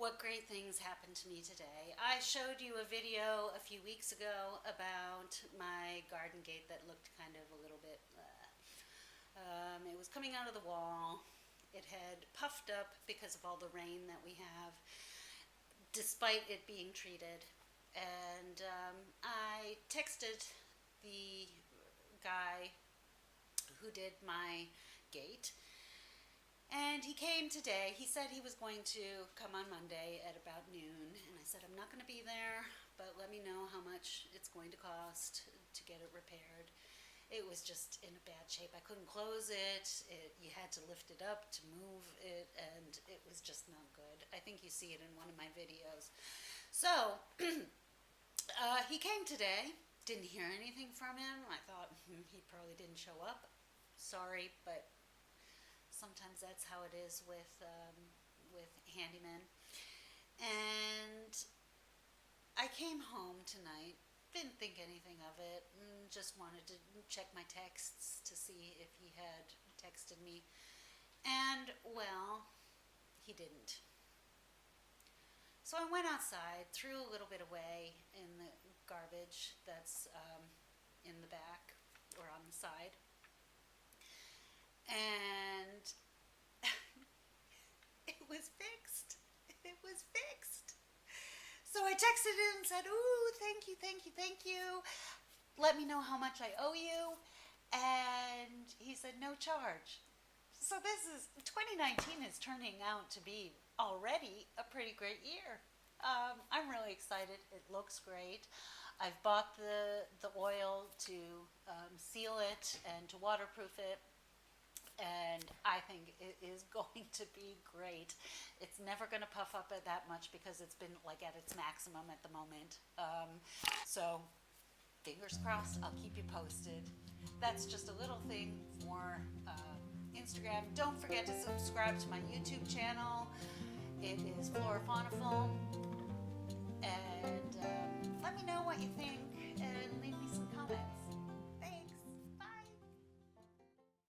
what great things happened to me today. I showed you a video a few weeks ago about my garden gate that looked kind of a little bit, it was coming out of the wall. It had puffed up because of all the rain that we have, despite it being treated. And I texted the guy who did my gate, and he came today. He said he was going to come on Monday at about noon, and I said, I'm not going to be there, but let me know how much it's going to cost to get it repaired. It was just in a bad shape. I couldn't close it. You had to lift it up to move it, and it was just not good. I think you see it in one of my videos. So he came today. Didn't hear anything from him. I thought he probably didn't show up. Sorry, but sometimes that's how it is with handymen. And I came home tonight. Didn't think anything of it. Just wanted to check my texts to see if he had texted me. And, well, he didn't. So I went outside, threw a little bit away in the garbage that's in the back or on the side. And it was fixed. It was fixed. So I texted him and said, ooh, thank you, thank you, thank you. Let me know how much I owe you. And he said, no charge. So 2019 is turning out to be already a pretty great year. I'm really excited. It looks great. I've bought the oil to seal it and to waterproof it. And I think it is going to be great. It's never going to puff up at that much because it's been like at its maximum at the moment. So fingers crossed, I'll keep you posted. That's just a little thing for Instagram. Don't forget to subscribe to my YouTube channel. It is Flora Fauniful. And let me know what you think and leave me some comments.